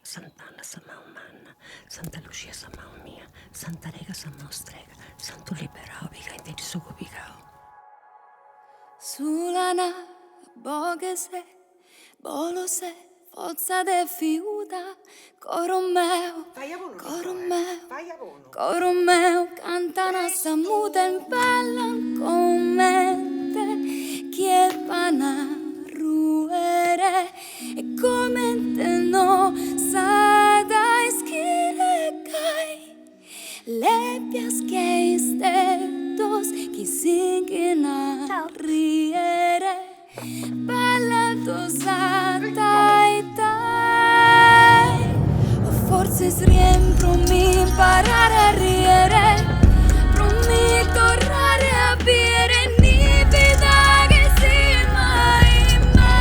Sant'Anna sa mau manna, Santa Lucia sa mau mia, Santa Rega sa mau strega, Santo liberao pica in te sugo picao. Sulana, bogese, bolose, forza de fiuta, coro meu, coro meu, cantana samuta in bellan commente, chi è pana ruere, e commente no, sada ischire kai, le piasche istetos, chi singin a riere, bella dosata e dai, o forse rientro mi imparare a riere, promi tornare a bere ni vita che si mai mai,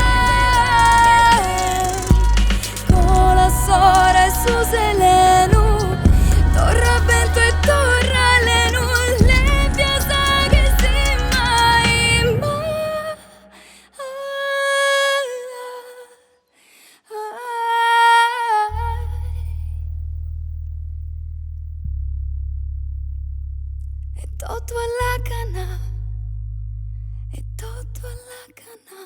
con la sora e su selenu, torra vento e torra lenu, le piazza che si mai mai. E tutto alla cana, e tutto alla cana.